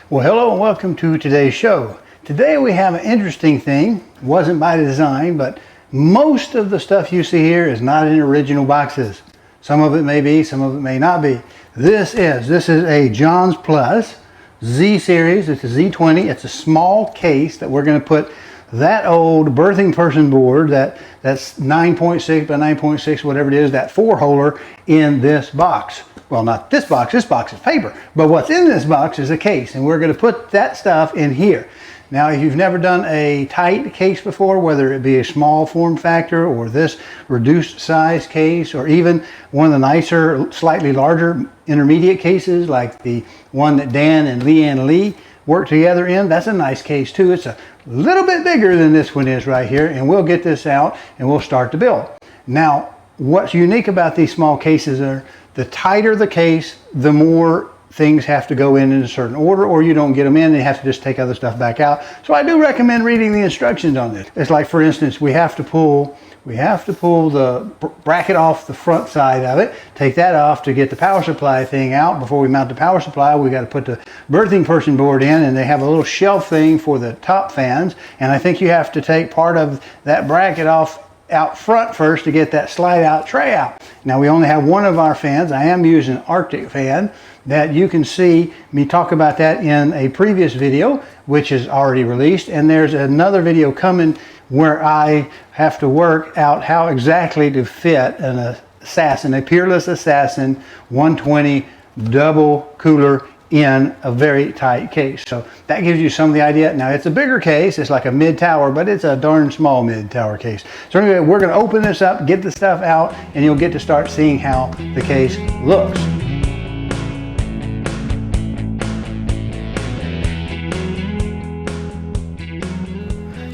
Well, hello and welcome to today's show. Today we have an interesting thing. It wasn't by design, but most of the stuff you see here is not in original boxes. Some of it may be, some of it may not be. This is a Jonsplus Z series. It's a Z20. It's a small case that we're going to put that old birthing person board, that's 9.6 by 9.6, whatever it is, that 4-holer in this box. Well, not this box is paper, but what's in this box is a case, and we're going to put that stuff in here. Now, if you've never done a tight case before, whether it be a small form factor or this reduced size case, or even one of the nicer, slightly larger intermediate cases like the one that Dan and Leanne Lee work together in, that's a nice case too. It's a little bit bigger than this one is right here, and we'll get this out and we'll start the build. Now, what's unique about these small cases are the tighter the case, the more things have to go in a certain order, or you don't get them in and you have to just take other stuff back out. So I do recommend reading the instructions on this. It's like, for instance, we have to pull the bracket off the front side of it, take that off to get the power supply thing out. Before we mount the power supply, we got to put the birthing person board in, and they have a little shelf thing for the top fans, and I think you have to take part of that bracket off out front first to get that slide out tray out. Now, we only have one of our fans. I am using an Arctic fan that you can see me talk about that in a previous video, which is already released, and there's another video coming where I have to work out how exactly to fit an Assassin, a Peerless Assassin 120 double cooler in a very tight case. So that gives you some of the idea. Now, it's a bigger case, it's like a mid-tower, but it's a darn small mid-tower case. So anyway, we're going to open this up, get the stuff out, and you'll get to start seeing how the case looks.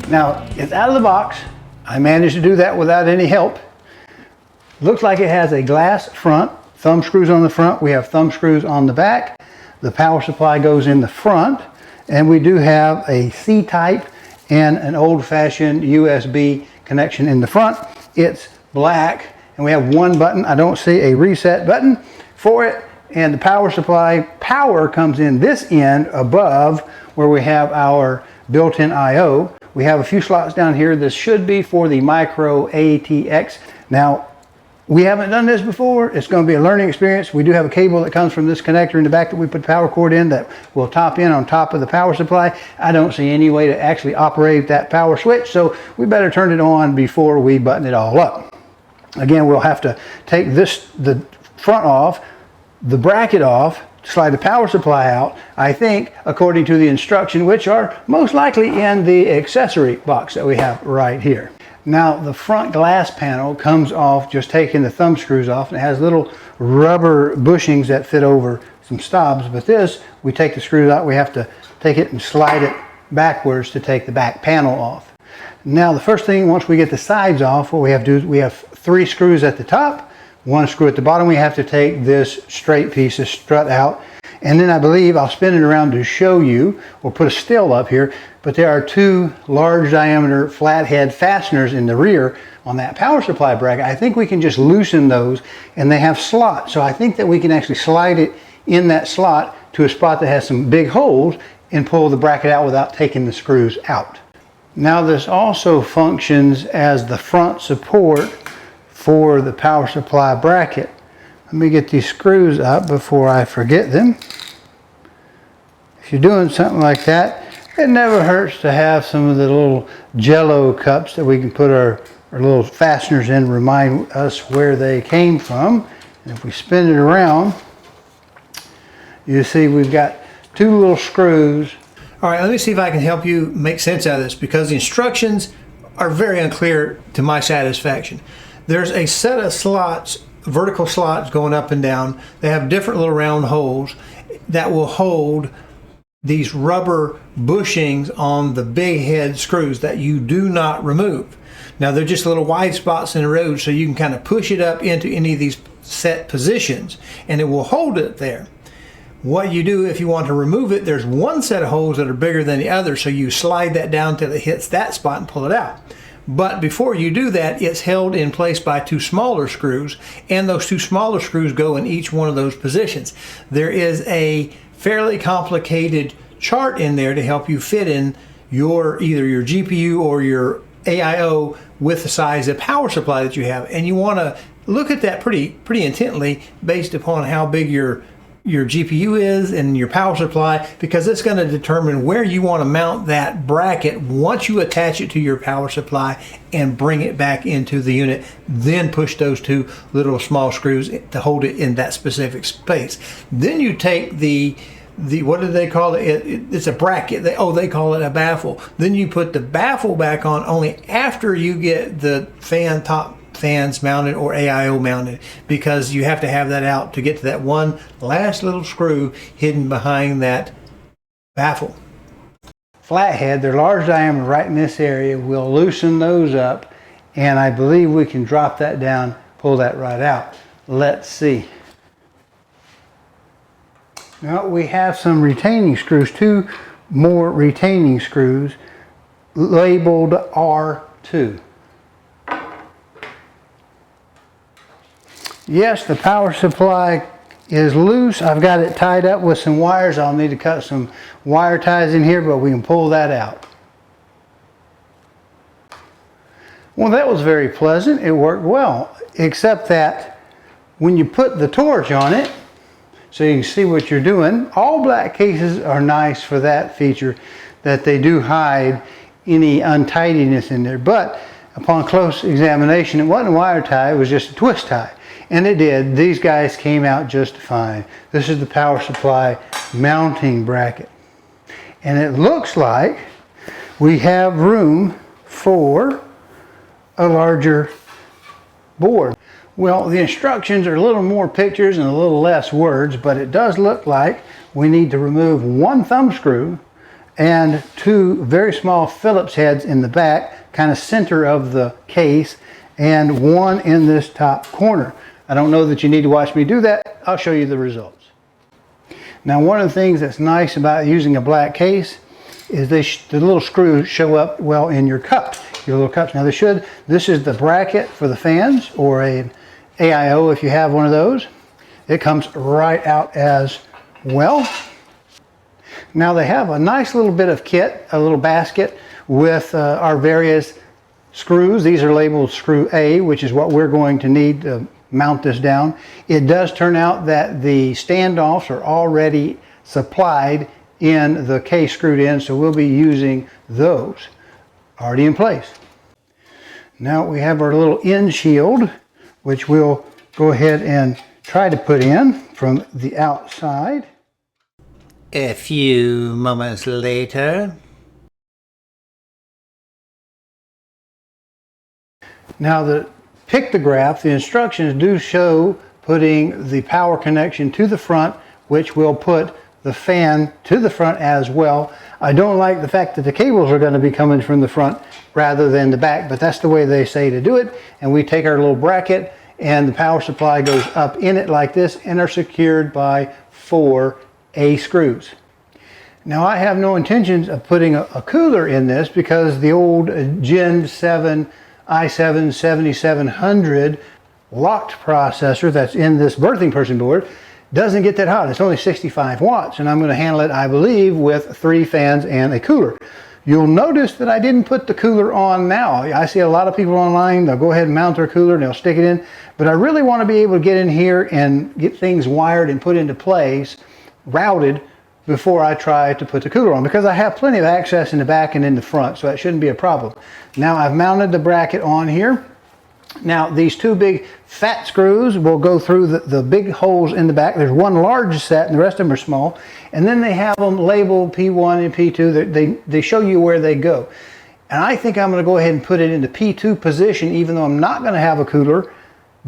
Now, it's out of the box. I managed to do that without any help. Looks like it has a glass front, thumb screws on the front. We have thumb screws on the back. The power supply goes in the front, and we do have a C-type and an old-fashioned USB connection in the front. It's black, and we have one button. I don't see a reset button for it, and the power supply power comes in this end above where we have our built-in I/O. We have a few slots down here. This should be for the micro ATX. Now, we haven't done this before. It's going to be a learning experience. We do have a cable that comes from this connector in the back that we put the power cord in that will top in on top of the power supply. I don't see any way to actually operate that power switch, so we better turn it on before we button it all up. Again, we'll have to take the front off, the bracket off, slide the power supply out, I think, according to the instruction, which are most likely in the accessory box that we have right here. Now, the front glass panel comes off just taking the thumb screws off, and it has little rubber bushings that fit over some stobs. But this, we take the screws out, we have to take it and slide it backwards to take the back panel off. Now, the first thing, once we get the sides off, what we have to do is we have 3 screws at the top, 1 screw at the bottom. We have to take this straight piece, this strut out, and then I believe I'll spin it around to show you, or put a still up here, but there are 2 large diameter flathead fasteners in the rear on that power supply bracket. I think we can just loosen those, and they have slots, so I think that we can actually slide it in that slot to a spot that has some big holes and pull the bracket out without taking the screws out. Now, this also functions as the front support for the power supply bracket. Let me get these screws up before I forget them. If you're doing something like that, it never hurts to have some of the little Jello cups that we can put our little fasteners in, remind us where they came from. And if we spin it around, you see we've got 2 little screws. All right, let me see if I can help you make sense out of this, because the instructions are very unclear to my satisfaction. There's a set of slots, vertical slots going up and down. They have different little round holes that will hold these rubber bushings on the big head screws that you do not remove. Now, they're just little wide spots in the road, so you can kind of push it up into any of these set positions and it will hold it there. What you do if you want to remove it, there's one set of holes that are bigger than the other, so you slide that down till it hits that spot and pull it out. But before you do that, it's held in place by 2 smaller screws, and those 2 smaller screws go in each one of those positions. There is a fairly complicated chart in there to help you fit in either your GPU or your AIO with the size of power supply that you have. And you want to look at that pretty intently based upon how big your GPU is and your power supply, because it's going to determine where you want to mount that bracket once you attach it to your power supply and bring it back into the unit. Then push those two little small screws to hold it in that specific space. Then you take the what do they call it? It's a bracket. They call it a baffle. Then you put the baffle back on only after you get the top fans mounted or AIO mounted, because you have to have that out to get to that one last little screw hidden behind that baffle. Flathead, they're large diameter right in this area. We'll loosen those up, and I believe we can drop that down, pull that right out. Let's see. Now we have some retaining screws, 2 more retaining screws labeled R2. Yes, the power supply is loose. I've got it tied up with some wires. I'll need to cut some wire ties in here, but we can pull that out. Well, that was very pleasant. It worked well, except that when you put the torch on it, so you can see what you're doing, all black cases are nice for that feature, that they do hide any untidiness in there. But upon close examination, it wasn't a wire tie, it was just a twist tie. And it did. These guys came out just fine. This is the power supply mounting bracket. And it looks like we have room for a larger board. Well, the instructions are a little more pictures and a little less words, but it does look like we need to remove 1 thumb screw and 2 very small Phillips heads in the back, kind of center of the case, and 1 in this top corner. I don't know that you need to watch me do that. I'll show you the results. Now, one of the things that's nice about using a black case is the little screws show up well in your cups, your little cups. Now they should. This is the bracket for the fans, or an AIO if you have one of those. It comes right out as well. Now they have a nice little bit of kit, a little basket with our various screws. These are labeled screw A, which is what we're going to need to mount this down. It does turn out that the standoffs are already supplied in the case screwed in, so we'll be using those already in place. Now we have our little end shield, which we'll go ahead and try to put in from the outside. A few moments later. Now the pictograph, the instructions do show putting the power connection to the front, which will put the fan to the front as well. I don't like the fact that the cables are going to be coming from the front rather than the back, but that's the way they say to do it. And we take our little bracket and the power supply goes up in it like this and are secured by 4 A screws. Now I have no intentions of putting a cooler in this, because the old Gen 7 i7 7700 locked processor that's in this birthing person board doesn't get that hot. It's only 65 watts, and I'm going to handle it, I believe, with 3 fans and a cooler. You'll notice that I didn't put the cooler on now. I see a lot of people online, they'll go ahead and mount their cooler and they'll stick it in, but I really want to be able to get in here and get things wired and put into place, routed, before I try to put the cooler on, because I have plenty of access in the back and in the front, so that shouldn't be a problem. Now I've mounted the bracket on here. Now these 2 big fat screws will go through the big holes in the back. There's 1 large set and the rest of them are small. And then they have them labeled P1 and P2. They show you where they go. And I think I'm going to go ahead and put it into P2 position, even though I'm not going to have a cooler,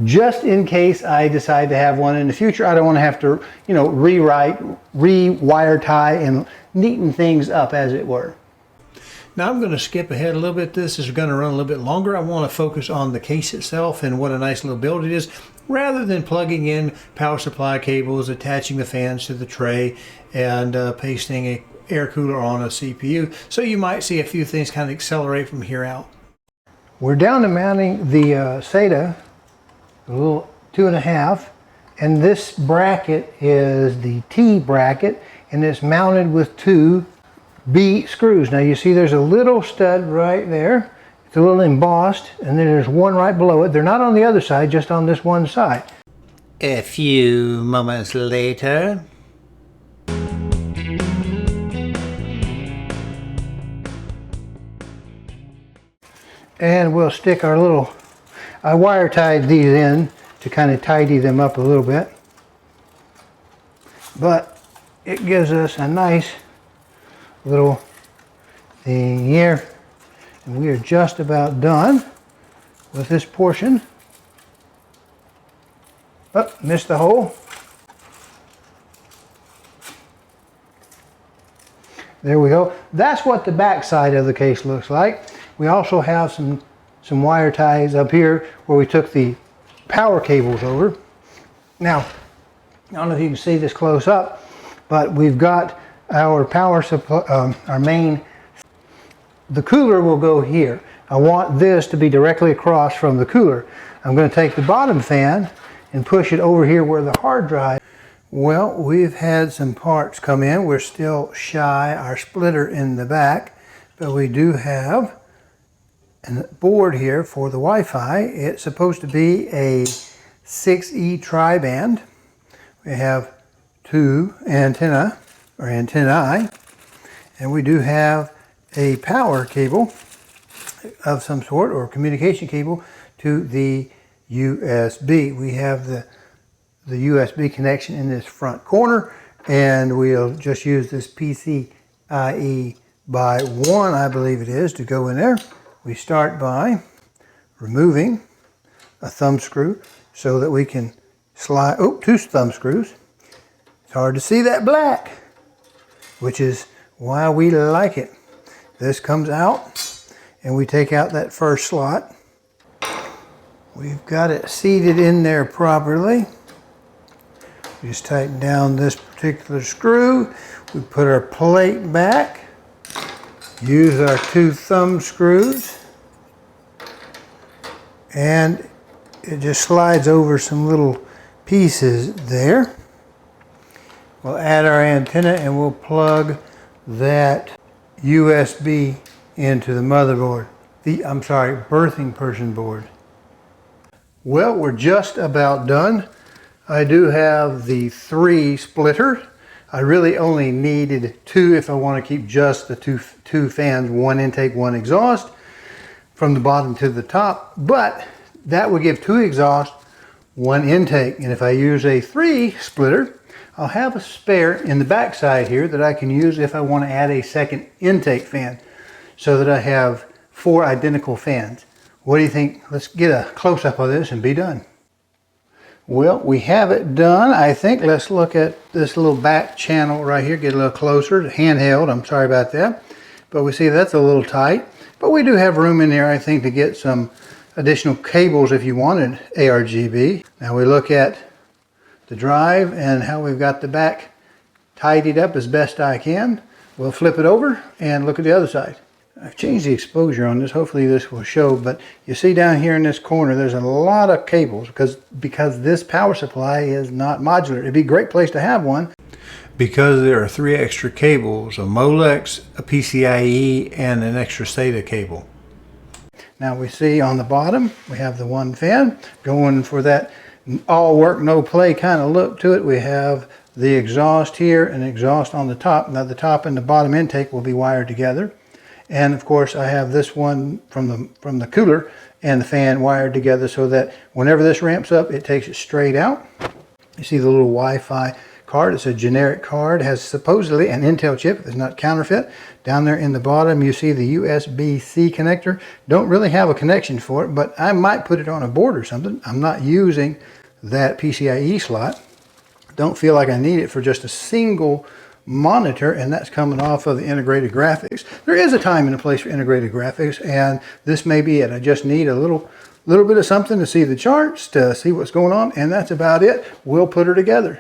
just in case I decide to have one in the future. I don't want to have to, rewrite, re-wire tie and neaten things up, as it were. Now I'm going to skip ahead a little bit. This is going to run a little bit longer. I want to focus on the case itself and what a nice little build it is, rather than plugging in power supply cables, attaching the fans to the tray, and pasting a air cooler on a CPU. So you might see a few things kind of accelerate from here out. We're down to mounting the SATA, a little 2.5, and this bracket is the T bracket, and it's mounted with 2 B screws. Now you see there's a little stud right there. It's a little embossed, and then there's one right below it. They're not on the other side, just on this one side. A few moments later. And we'll stick our little, I wire tied these in to kind of tidy them up a little bit. But it gives us a nice little thing here. And we are just about done with this portion. Oh, missed the hole. There we go. That's what the back side of the case looks like. We also have some wire ties up here where we took the power cables over. Now, I don't know if you can see this close up, but we've got our power supply, our main. The cooler will go here. I want this to be directly across from the cooler. I'm going to take the bottom fan and push it over here where the hard drive. Well, we've had some parts come in. We're still shy our splitter in the back, but we do have a board here for the Wi-Fi. It's supposed to be a 6E tri-band. We have 2 antennae, and we do have a power cable of some sort, or communication cable to the USB. We have the USB connection in this front corner, and we'll just use this PCIe by 1, I believe it is, to go in there. We start by removing a thumb screw so that we can slide, 2 thumb screws. It's hard to see that black, which is why we like it. This comes out, and we take out that first slot. We've got it seated in there properly. Just tighten down this particular screw. We put our plate back. Use our 2 thumb screws, and it just slides over some little pieces there. We'll add our antenna, and we'll plug that USB into the motherboard. Birthing person board. Well, we're just about done. I do have the 3 splitters. I really only needed 2 if I want to keep just the two fans, 1 intake, 1 exhaust, from the bottom to the top. But that would give 2 exhaust, 1 intake. And if I use a 3 splitter, I'll have a spare in the back side here that I can use if I want to add a second intake fan, so that I have 4 identical fans. What do you think? Let's get a close-up of this and be done. Well, we have it done. I think let's look at this little back channel right here, get a little closer. Handheld, I'm sorry about that. But we see that's a little tight. But we do have room in there, I think, to get some additional cables if you wanted ARGB. Now we look at the drive and how we've got the back tidied up as best I can. We'll flip it over and look at the other side. I've changed the exposure on this. Hopefully this will show, but you see down here in this corner there's a lot of cables because this power supply is not modular. It'd be a great place to have one. Because there are 3 extra cables, a Molex, a PCIe, and an extra SATA cable. Now we see on the bottom we have the 1 fan going for that all work no play kind of look to it. We have the exhaust here and exhaust on the top. Now the top and the bottom intake will be wired together. And of course I have this one from the cooler and the fan wired together so that whenever this ramps up, it takes it straight out. You see the little Wi-Fi card. It's a generic card. It has supposedly an Intel chip. It's not counterfeit. Down there in the bottom you see the USB-C connector. Don't really have a connection for it, but I might put it on a board or something. I'm not using that PCIe slot. Don't feel like I need it for just a single monitor, and that's coming off of the integrated graphics. There is a time and a place for integrated graphics, and this may be it. I just need a little bit of something to see the charts, to see what's going on, and that's about it. We'll put her together.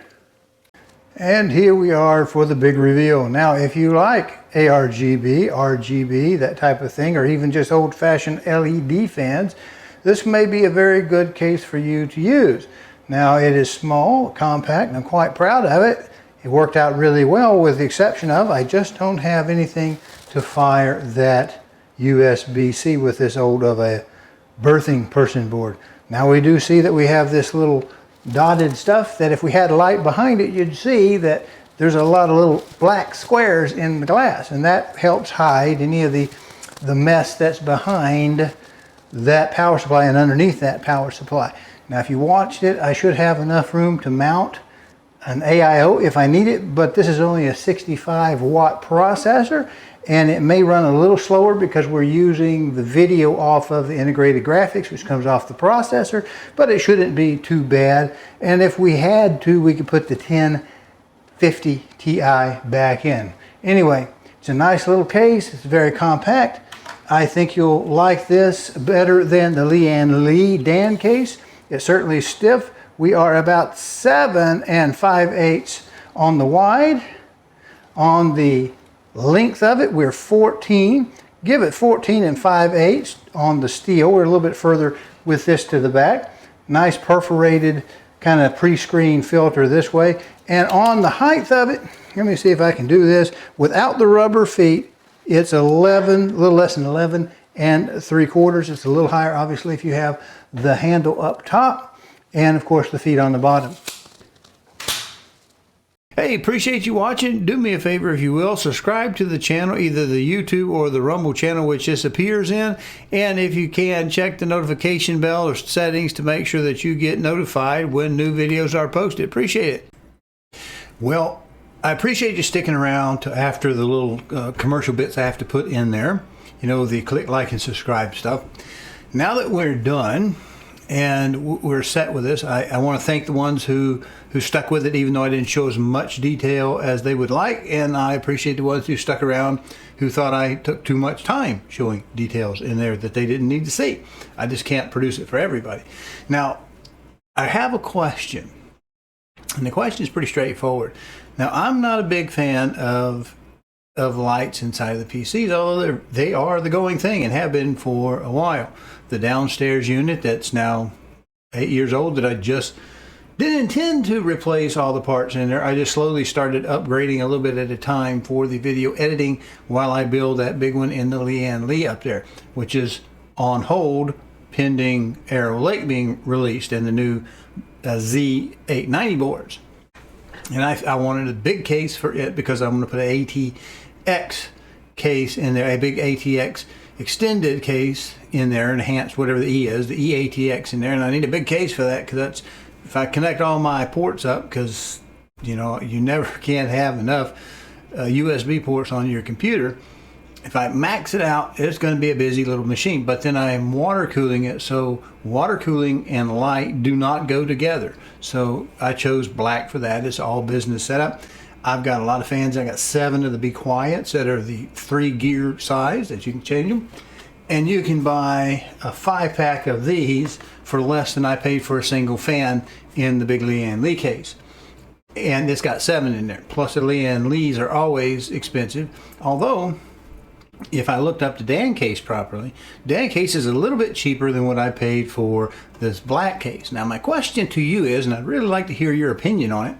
And here we are for the big reveal. Now, if you like ARGB, RGB, that type of thing, or even just old-fashioned LED fans, this may be a very good case for you to use. Now, it is small, compact, and I'm quite proud of it. It worked out really well, with the exception of I just don't have anything to fire that USB-C with this old of a birthing person board. Now we do see that we have this little dotted stuff that if we had light behind it, you'd see that there's a lot of little black squares in the glass, and that helps hide any of the mess that's behind that power supply and underneath that power supply. Now if you watched it, I should have enough room to mount an AIO if I need it, but this is only a 65 watt processor, and it may run a little slower because we're using the video off of the integrated graphics, which comes off the processor, but it shouldn't be too bad. And if we had to, we could put the 1050 Ti back in. Anyway, it's a nice little case. It's very compact. I think you'll like this better than the Lian Li Dan case. It's certainly stiff. We are about 7 5/8 on the wide. On the length of it, we're 14. Give it 14 5/8 on the steel. We're a little bit further with this to the back. Nice perforated kind of pre-screen filter this way. And on the height of it, let me see if I can do this. Without the rubber feet, it's 11, a little less than 11 3/4. It's a little higher, obviously, if you have the handle up top and, of course, the feet on the bottom. Hey, appreciate you watching. Do me a favor, if you will, subscribe to the channel, either the YouTube or the Rumble channel, which this appears in. And if you can, check the notification bell or settings to make sure that you get notified when new videos are posted. Appreciate it. Well, I appreciate you sticking around to after the little commercial bits I have to put in there. You know, the click, like, and subscribe stuff. Now that we're done and we're set with this, I want to thank the ones who stuck with it, even though I didn't show as much detail as they would like. And I appreciate the ones who stuck around who thought I took too much time showing details in there that they didn't need to see. I just can't produce it for everybody. Now, I have a question. And the question is pretty straightforward. Now, I'm not a big fan of lights inside of the PCs, although they are the going thing and have been for a while. The downstairs unit that's now 8 years old that I just didn't intend to replace all the parts in there. I just slowly started upgrading a little bit at a time for the video editing while I build that big one in the Lian Li up there, which is on hold pending Arrow Lake being released and the new Z890 boards. And I wanted a big case for it because I'm going to put an ATX case in there, a big ATX extended case in there, enhanced whatever the E is, the EATX in there, and I need a big case for that because that's, if I connect all my ports up, because you know you never can have enough USB ports on your computer. If I max it out, it's going to be a busy little machine, but then I am water cooling it, so water cooling and light do not go together. So I chose black for that. It's all business setup. I've got a lot of fans. I got 7 of the Be Quiets that are the 3 gear size that you can change them. And you can buy a 5-pack of these for less than I paid for a single fan in the big Lian Li case. And it's got 7 in there. Plus the Lian Li's are always expensive. Although, if I looked up the Dan case properly, Dan case is a little bit cheaper than what I paid for this black case. Now my question to you is, and I'd really like to hear your opinion on it,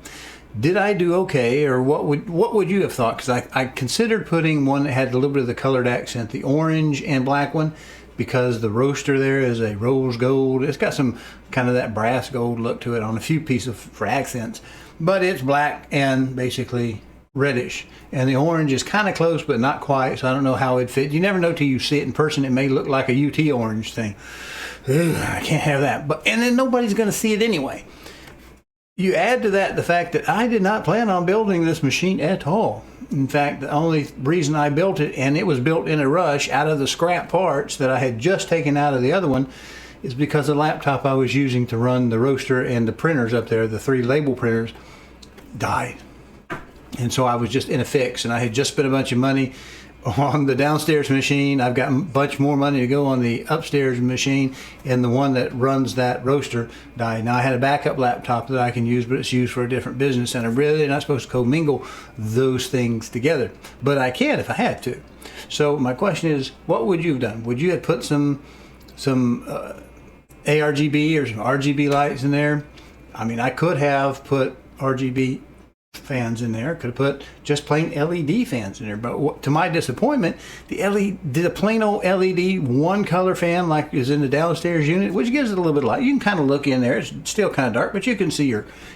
did I do okay, or what would you have thought? Because I considered putting one that had a little bit of the colored accent, the orange and black one, because the roaster there is a rose gold. It's got some kind of that brass gold look to it on a few pieces for accents, but it's black and basically reddish, and the orange is kind of close but not quite, so I don't know how it fit. You never know till you see it in person. It may look like a UT orange thing. Ugh, I can't have that, and then nobody's going to see it anyway. You add to that the fact that I did not plan on building this machine at all. In fact, the only reason I built it, and it was built in a rush out of the scrap parts that I had just taken out of the other one, is because the laptop I was using to run the roaster and the printers up there, the 3 label printers, died. And so I was just in a fix, and I had just spent a bunch of money on the downstairs machine. I've got a bunch more money to go on the upstairs machine, and the one that runs that roaster died. Now I had a backup laptop that I can use, but it's used for a different business, and I'm really not supposed to commingle those things together, but I can if I had to. So my question is, what would you have done? Would you have put some ARGB or some RGB lights in there? I mean, I could have put RGB fans in there. Could have put just plain LED fans in there. But to my disappointment, the plain old LED one color fan like is in the downstairs unit, which gives it a little bit of light. You can kind of look in there. It's still kind of dark, but you can see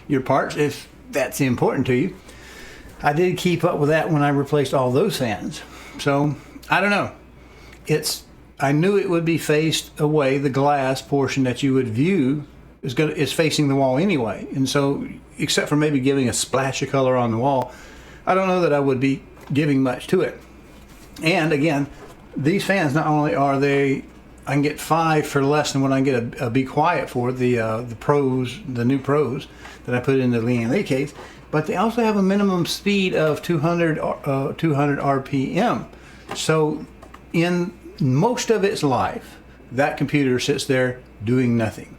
your parts if that's important to you. I did keep up with that when I replaced all those fans. So I don't know. I knew it would be faced away. The glass portion that you would view is facing the wall anyway, and so except for maybe giving a splash of color on the wall, I don't know that I would be giving much to it. And again, these fans, not only are they, I can get 5 for less than what I can get a Be Quiet for, the Pros, the new Pros that I put in the Leanne case, but they also have a minimum speed of 200 RPM. So in most of its life, that computer sits there doing nothing.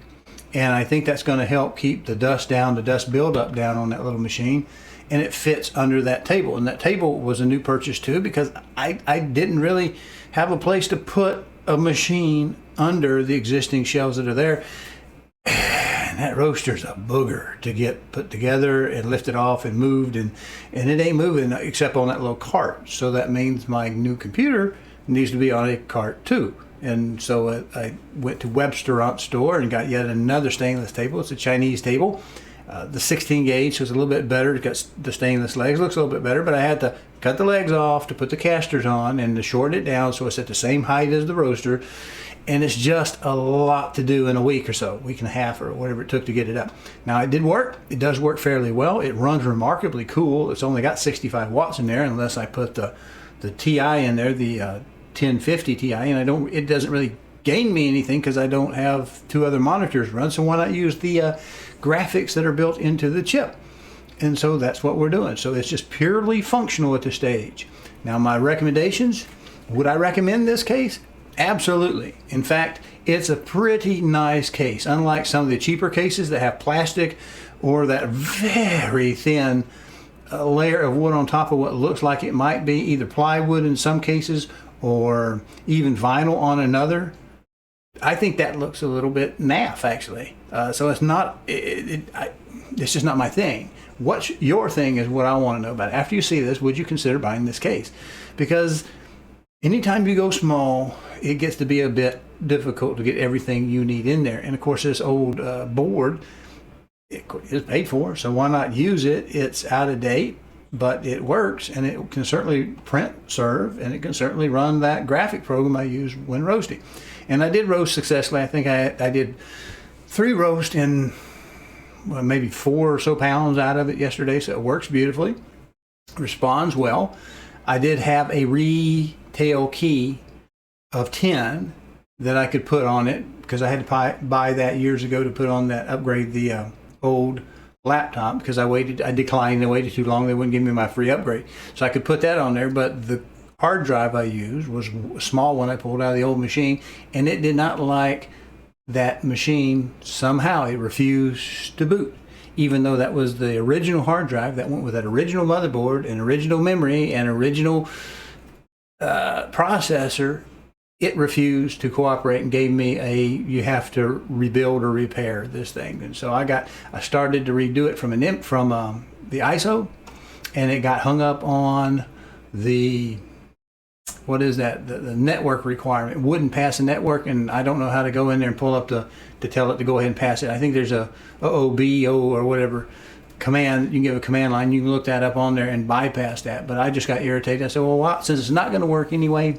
And I think that's going to help keep the dust down, the dust buildup down on that little machine. And it fits under that table. And that table was a new purchase too, because I didn't really have a place to put a machine under the existing shelves that are there. And that roaster's a booger to get put together and lifted off and moved. And it ain't moving except on that little cart. So that means my new computer needs to be on a cart too. And so I went to Webster store and got yet another stainless table. It's a Chinese table. The 16 gauge was a little bit better. It got the stainless legs, looks a little bit better, but I had to cut the legs off to put the casters on and to shorten it down so it's at the same height as the roaster. And it's just a lot to do in a week or so, week and a half or whatever it took to get it up. Now it did work. It does work fairly well. It runs remarkably cool. It's only got 65 watts in there unless I put the TI in there, the 1050 Ti, and it doesn't really gain me anything because I don't have 2 other monitors run, so why not use the graphics that are built into the chip? And so that's what we're doing. So it's just purely functional at this stage. Now my recommendations, would I recommend this case? Absolutely. In fact, it's a pretty nice case, unlike some of the cheaper cases that have plastic or that very thin layer of wood on top of what looks like it might be either plywood in some cases or even vinyl on another. I think that looks a little bit naff, actually. So it's not, it's just not my thing. What's your thing is what I want to know about. After you see this, would you consider buying this case? Because anytime you go small, it gets to be a bit difficult to get everything you need in there. And of course, this old board, it is paid for, so why not use it? It's out of date, but it works, and it can certainly print serve, and it can certainly run that graphic program I use when roasting. And I did roast successfully. I think I did 3 roasts in maybe 4 or so pounds out of it yesterday, so it works beautifully, responds well. I did have a retail key of 10 that I could put on it because I had to buy that years ago to put on that, upgrade the old laptop, because I declined and waited too long. They wouldn't give me my free upgrade, so I could put that on there. But the hard drive I used was a small one I pulled out of the old machine, and it did not like that machine. Somehow it refused to boot, even though that was the original hard drive that went with that original motherboard and original memory and original processor. It refused to cooperate and gave me you have to rebuild or repair this thing. And so I started to redo it from the ISO, and it got hung up on the, what is that, the network requirement. It wouldn't pass the network, and I don't know how to go in there and pull up to tell it to go ahead and pass it. I think there's a OOBO or whatever command. You can give a command line. You can look that up on there and bypass that. But I just got irritated. I said, well, since it's not going to work anyway,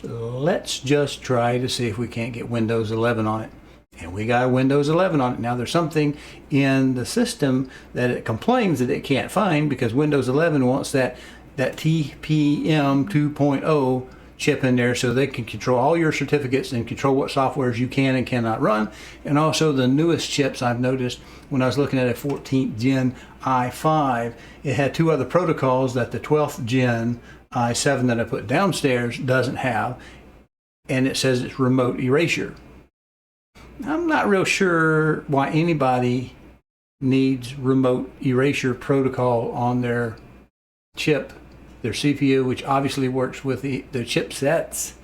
let's just try to see if we can't get Windows 11 on it. And we got Windows 11 on it. Now there's something in the system that it complains that it can't find, because Windows 11 wants that TPM 2.0 chip in there so they can control all your certificates and control what softwares you can and cannot run. And also the newest chips, I've noticed when I was looking at a 14th gen i5, it had 2 other protocols that the 12th gen i7 that I put downstairs doesn't have, and it says it's remote erasure. I'm not real sure why anybody needs remote erasure protocol on their chip, their CPU, which obviously works with the chipsets.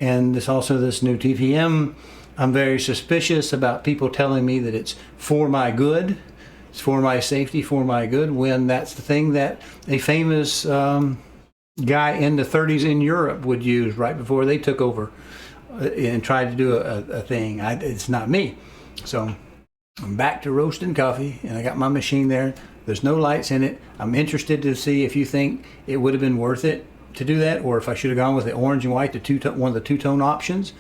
And this new TPM, I'm very suspicious about people telling me that it's for my good. It's for my safety, for my good, when that's the thing that a famous guy in the 30s in Europe would use right before they took over and tried to do a thing. It's not me. So I'm back to roasting coffee, and I got my machine there. There's no lights in it. I'm interested to see if you think it would have been worth it to do that, or if I should have gone with the orange and white, one of the two-tone options.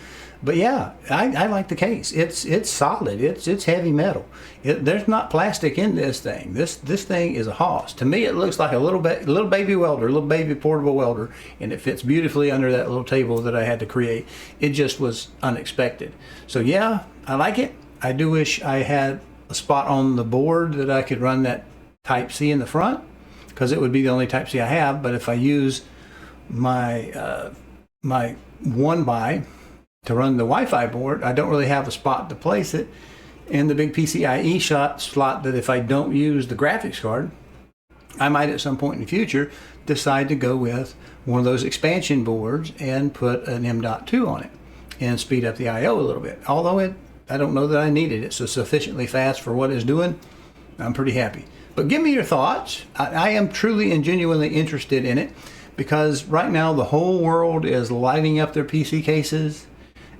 But yeah, I like the case. It's solid. It's heavy metal. There's not plastic in this thing. This thing is a hoss. To me, it looks like a little baby welder, a little baby portable welder, and it fits beautifully under that little table that I had to create. It just was unexpected. So yeah, I like it. I do wish I had a spot on the board that I could run that Type C in the front, because it would be the only Type C I have. But if I use my my 1x to run the Wi-Fi board, I don't really have a spot to place it in the big PCIe slot that if I don't use the graphics card, I might at some point in the future decide to go with one of those expansion boards and put an M.2 on it and speed up the I/O a little bit. Although I don't know that I needed it, so sufficiently fast for what it's doing, I'm pretty happy. But give me your thoughts. I am truly and genuinely interested in it, because right now the whole world is lighting up their PC cases,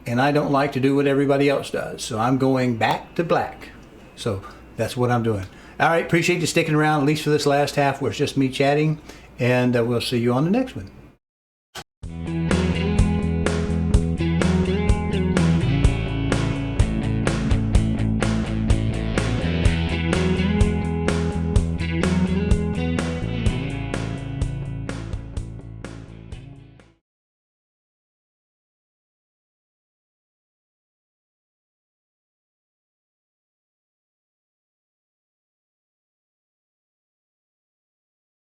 and I don't like to do what everybody else does. So I'm going back to black. So that's what I'm doing. All right, appreciate you sticking around, at least for this last half where it's just me chatting, and we'll see you on the next one.